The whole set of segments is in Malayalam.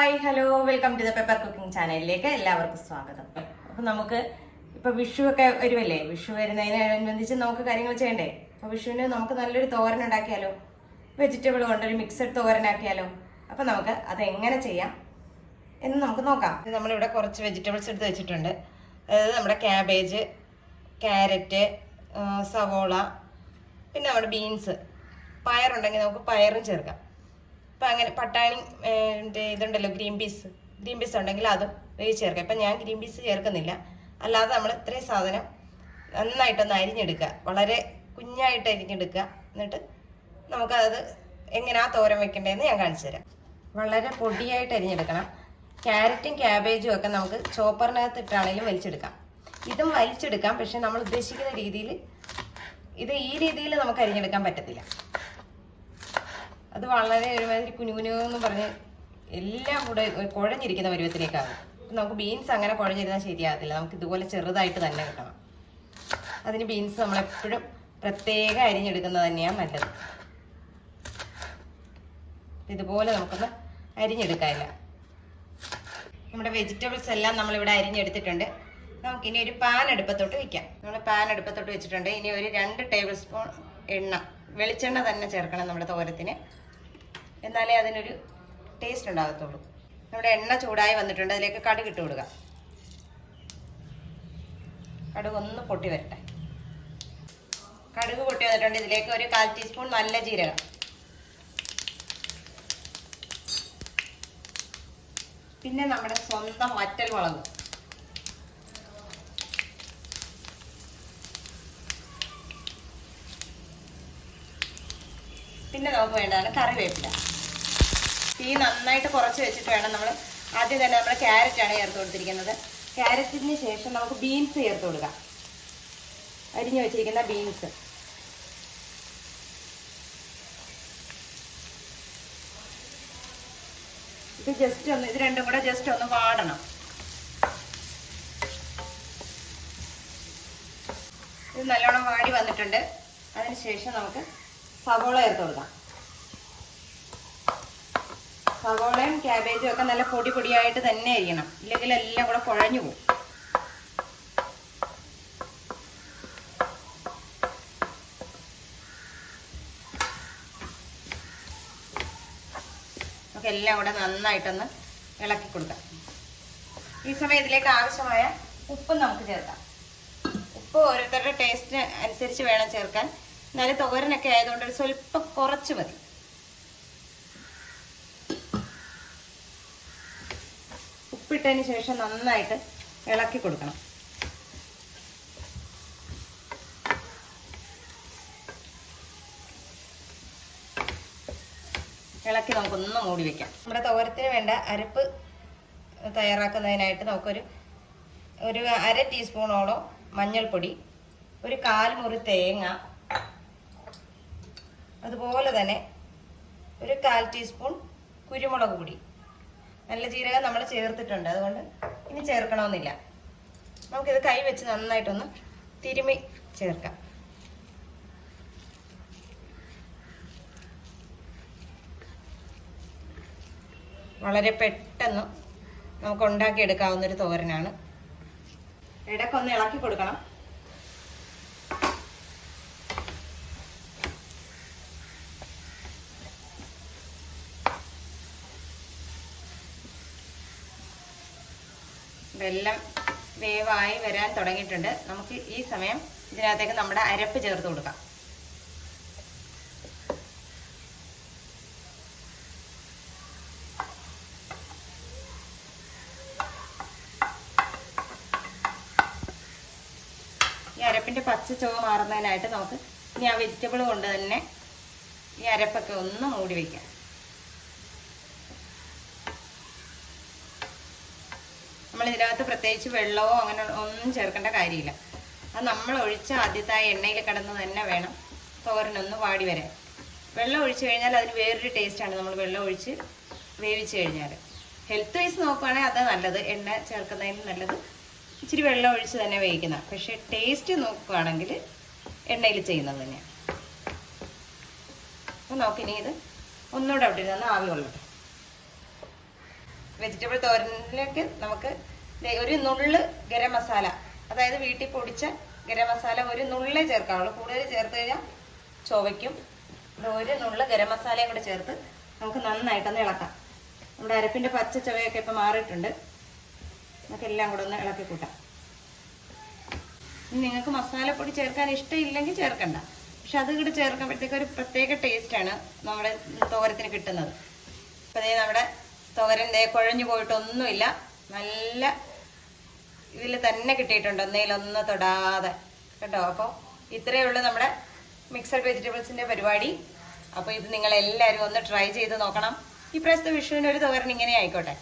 Hi hello welcome to the pepper cooking ചാനലിലേക്ക് എല്ലാവർക്കും സ്വാഗതം. അപ്പം നമുക്ക് ഇപ്പോൾ വിഷു ഒക്കെ വരുമല്ലേ, വിഷു വരുന്നതിനനുബന്ധിച്ച് നമുക്ക് കാര്യങ്ങൾ ചെയ്യണ്ടേ. അപ്പോൾ വിഷുവിന് നമുക്ക് നല്ലൊരു തോരൻ ഉണ്ടാക്കിയാലോ, വെജിറ്റബിൾ കൊണ്ടൊരു മിക്സഡ് തോരനാക്കിയാലോ. അപ്പം നമുക്ക് അത് എങ്ങനെ ചെയ്യാം എന്ന് നമുക്ക് നോക്കാം. നമ്മളിവിടെ കുറച്ച് വെജിറ്റബിൾസ് എടുത്ത് വെച്ചിട്ടുണ്ട്. അതായത് നമ്മുടെ ക്യാബേജ്, ക്യാരറ്റ്, സവോള, പിന്നെ നമ്മുടെ ബീൻസ്, പയറുണ്ടെങ്കിൽ നമുക്ക് പയറും ചേർക്കാം. അപ്പം അങ്ങനെ പട്ടാണി ഇതുണ്ടല്ലോ ഗ്രീൻ പീസ് ഉണ്ടെങ്കിൽ അതും ചേർക്കാം. ഇപ്പം ഞാൻ ഗ്രീൻ പീസ് ചേർക്കുന്നില്ല. അല്ലാതെ നമ്മൾ ഇത്രയും സാധനം നന്നായിട്ടൊന്ന് അരിഞ്ഞെടുക്കുക, വളരെ കുഞ്ഞായിട്ട് അരിഞ്ഞെടുക്കുക. എന്നിട്ട് നമുക്കത് എങ്ങനെയാ തോരൻ വെക്കേണ്ടതെന്ന് ഞാൻ കാണിച്ചു തരാം. വളരെ പൊടിയായിട്ട് അരിഞ്ഞെടുക്കണം. ക്യാരറ്റും ക്യാബേജും ഒക്കെ നമുക്ക് ചോപ്പറിനകത്ത് ഇട്ടാണെങ്കിലും വലിച്ചെടുക്കാം. ഇതും വലിച്ചെടുക്കാം, പക്ഷെ നമ്മൾ ഉദ്ദേശിക്കുന്ന രീതിയിൽ ഈ രീതിയിൽ നമുക്ക് അരിഞ്ഞെടുക്കാൻ പറ്റത്തില്ല. അത് വളരെ ഒരുമാതിരി കുനുകുനെന്ന് പറഞ്ഞ് എല്ലാം കൂടെ കുഴഞ്ഞിരിക്കുന്ന പരുവത്തിലേക്കാകും. നമുക്ക് ബീൻസ് അങ്ങനെ കുഴഞ്ഞിരുന്നാൽ ശരിയാകത്തില്ല. നമുക്ക് ഇതുപോലെ ചെറുതായിട്ട് തന്നെ കിട്ടണം. അതിന് ബീൻസ് നമ്മളെപ്പോഴും പ്രത്യേകം അരിഞ്ഞെടുക്കുന്നത് തന്നെയാണ് നല്ലത്. ഇതുപോലെ നമുക്കൊന്ന് അരിഞ്ഞെടുക്കാനില്ല. നമ്മുടെ വെജിറ്റബിൾസ് എല്ലാം നമ്മളിവിടെ അരിഞ്ഞെടുത്തിട്ടുണ്ട്. നമുക്കിനി ഒരു പാൻ അടുപ്പത്തോട്ട് വയ്ക്കാം. നമ്മൾ പാൻ അടുപ്പത്തോട്ട് വെച്ചിട്ടുണ്ട്. ഇനി ഒരു 2 ടേബിൾ സ്പൂൺ എണ്ണ, വെളിച്ചെണ്ണ തന്നെ ചേർക്കണം നമ്മുടെ തോരത്തിന്, എന്നാലേ അതിനൊരു ടേസ്റ്റ് ഉണ്ടാകത്തുള്ളൂ. നമ്മുടെ എണ്ണ ചൂടായി വന്നിട്ടുണ്ട്. അതിലേക്ക് കടുക് ഇട്ട് കൊടുക്കുക. കടുക് ഒന്ന് പൊട്ടി വരട്ടെ. കടുക് പൊട്ടി വന്നിട്ടുണ്ട്. ഇതിലേക്ക് ഒരു 1/4 ടീസ്പൂൺ നല്ല ജീരകം, പിന്നെ നമ്മുടെ സ്വന്തം വറ്റൽ മുളക്, പിന്നെ നമുക്ക് വേണ്ടതാണ് കറിവേപ്പില. തീ നന്നായിട്ട് കുറച്ച് വെച്ചിട്ട് വേണം നമ്മൾ ആദ്യം തന്നെ നമ്മൾ ക്യാരറ്റാണ് ചേർത്ത് കൊടുത്തിരിക്കുന്നത്. ക്യാരറ്റിന് ശേഷം നമുക്ക് ബീൻസ് ചേർത്ത് കൊടുക്കാം. അരിഞ്ഞു വെച്ചിരിക്കുന്ന ബീൻസ്, ഇത് രണ്ടും കൂടെ ജസ്റ്റ് ഒന്ന് വാടണം. ഇത് നല്ലോണം വാടി വന്നിട്ടുണ്ട്. അതിനുശേഷം നമുക്ക് സവോള ചേർത്ത് കൊടുക്കാം. സവോളയും ക്യാബേജും ഒക്കെ നല്ല പൊടിയായിട്ട് തന്നെ അരിയണം, ഇല്ലെങ്കിൽ എല്ലാം കൂടെ കുഴഞ്ഞു പോകും. നമുക്ക് എല്ലാം കൂടെ നന്നായിട്ടൊന്ന് ഇളക്കി കൊടുക്കാം. ഈ സമയം ഇതിലേക്ക് ആവശ്യമായ ഉപ്പ് നമുക്ക് ചേർക്കാം. ഉപ്പ് ഓരോരുത്തരുടെ ടേസ്റ്റിന് അനുസരിച്ച് വേണം ചേർക്കാൻ. എന്നാലും തോരനൊക്കെ ആയതുകൊണ്ട് ഒരു സ്വല്പം കുറച്ച് മതി. ഉപ്പിട്ടതിന് ശേഷം നന്നായിട്ട് ഇളക്കി കൊടുക്കണം. ഇളക്കി നമുക്കൊന്ന് മൂടി വെക്കാം. നമ്മുടെ തോരത്തിന് വേണ്ട അരപ്പ് തയ്യാറാക്കുന്നതിനായിട്ട് നമുക്കൊരു 1/2 ടീസ്പൂണോളം മഞ്ഞൾപ്പൊടി, ഒരു 1/4 മുറി തേങ്ങ, അതുപോലെ തന്നെ ഒരു 1/4 ടീസ്പൂൺ കുരുമുളക് പൊടി. നല്ല ജീരകം നമ്മൾ ചേർത്തിട്ടുണ്ട്, അതുകൊണ്ട് ഇനി ചേർക്കണമെന്നില്ല. നമുക്കിത് കൈ വെച്ച് നന്നായിട്ടൊന്ന് തിരുമ്മി ചേർക്കാം. വളരെ പെട്ടെന്ന് നമുക്ക് ഉണ്ടാക്കിയെടുക്കാവുന്നൊരു തോരനാണ്. ഇടയ്ക്കൊന്ന് ഇളക്കി കൊടുക്കണം. ഇതെല്ലാം വേവായി വരാൻ തുടങ്ങിയിട്ടുണ്ട്. നമുക്ക് ഈ സമയം ഇതിനകത്തേക്ക് നമ്മുടെ അരപ്പ് ചേർത്ത് കൊടുക്കാം. ഈ അരപ്പിന്റെ പച്ച ചുവ മാറുന്നതിനായിട്ട് നമുക്ക് ഇനി ആ വെജിറ്റബിൾ കൊണ്ട് തന്നെ ഈ അരപ്പൊക്കെ ഒന്ന് മൂടി വയ്ക്കാം. നമ്മൾ ഇതിനകത്ത് പ്രത്യേകിച്ച് വെള്ളമോ അങ്ങനെ ഒന്നും ചേർക്കേണ്ട കാര്യമില്ല. അത് നമ്മൾ ഒഴിച്ച ആദ്യത്തെ എണ്ണയിൽ കിടന്ന് തന്നെ വേണം തോരനൊന്ന് വാടി വരാൻ. വെള്ളം ഒഴിച്ചു കഴിഞ്ഞാൽ അതിന് വേറൊരു ടേസ്റ്റാണ്. നമ്മൾ വെള്ളം ഒഴിച്ച് വേവിച്ച് കഴിഞ്ഞാൽ ഹെൽത്ത് വൈസ് നോക്കുകയാണെങ്കിൽ അത് നല്ലത്. എണ്ണ ചേർക്കുന്നതിന് നല്ലത് ഇച്ചിരി വെള്ളം ഒഴിച്ച് തന്നെ വേവിക്കുന്ന. പക്ഷേ ടേസ്റ്റ് നോക്കുകയാണെങ്കിൽ എണ്ണയിൽ ചെയ്യുന്നത് തന്നെയാണ്. അപ്പോൾ നമുക്കിനി ഇത് ഒന്നുകൂടെ അവിടെ ഇരുന്ന് ആവി കൊള്ളട്ടെ. വെജിറ്റബിൾ തോരനിലേക്ക് നമുക്ക് ഒരു നുള്ള് ഗരം മസാല, അതായത് വീട്ടിൽ പൊടിച്ച ഗരം മസാല ഒരു നുള്ളേ ചേർക്കാവുള്ളൂ. കൂടുതൽ ചേർത്ത് കഴിഞ്ഞാൽ ചുവയ്ക്കും. ഒരു നുള്ള് ഗരം മസാലയും കൂടെ ചേർത്ത് നമുക്ക് നന്നായിട്ടൊന്ന് ഇളക്കാം. നമ്മുടെ അരപ്പിൻ്റെ പച്ച ചുവയൊക്കെ ഇപ്പം മാറിയിട്ടുണ്ട്. നമുക്ക് എല്ലാം കൂടെ ഒന്ന് ഇളക്കി കൂട്ടാം. നിങ്ങൾക്ക് മസാലപ്പൊടി ചേർക്കാൻ ഇഷ്ടമില്ലെങ്കിൽ ചേർക്കണ്ട. പക്ഷെ അത് കൂടെ ചേർക്കുമ്പോഴത്തേക്ക് ഒരു പ്രത്യേക ടേസ്റ്റാണ് നമ്മുടെ തോരത്തിന് കിട്ടുന്നത്. അപ്പം നമ്മുടെ തോരൻ കുഴഞ്ഞു പോയിട്ടൊന്നുമില്ല, നല്ല ഇതിൽ തന്നെ കിട്ടിയിട്ടുണ്ട്, ഒന്നേലൊന്ന് തൊടാതെ കേട്ടോ. അപ്പോൾ ഇത്രയേ ഉള്ളൂ നമ്മുടെ മിക്സഡ് വെജിറ്റബിൾസിൻ്റെ പരിപാടി. അപ്പോൾ ഇത് നിങ്ങളെല്ലാവരും ഒന്ന് ട്രൈ ചെയ്ത് നോക്കണം. ഈ പ്രാവശ്യത്തെ വിഷുവിന് ഒരു തോരൻ ഇങ്ങനെ ആയിക്കോട്ടെ.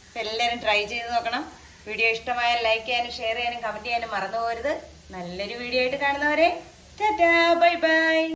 അപ്പം എല്ലാവരും ട്രൈ ചെയ്ത് നോക്കണം. വീഡിയോ ഇഷ്ടമായാൽ ലൈക്ക് ചെയ്യാനും ഷെയർ ചെയ്യാനും കമൻറ്റ് ചെയ്യാനും മറന്നു പോകരുത്. നല്ലൊരു വീഡിയോ ആയിട്ട് കാണുന്നവരെ ടാറ്റാ, ബൈ ബൈ.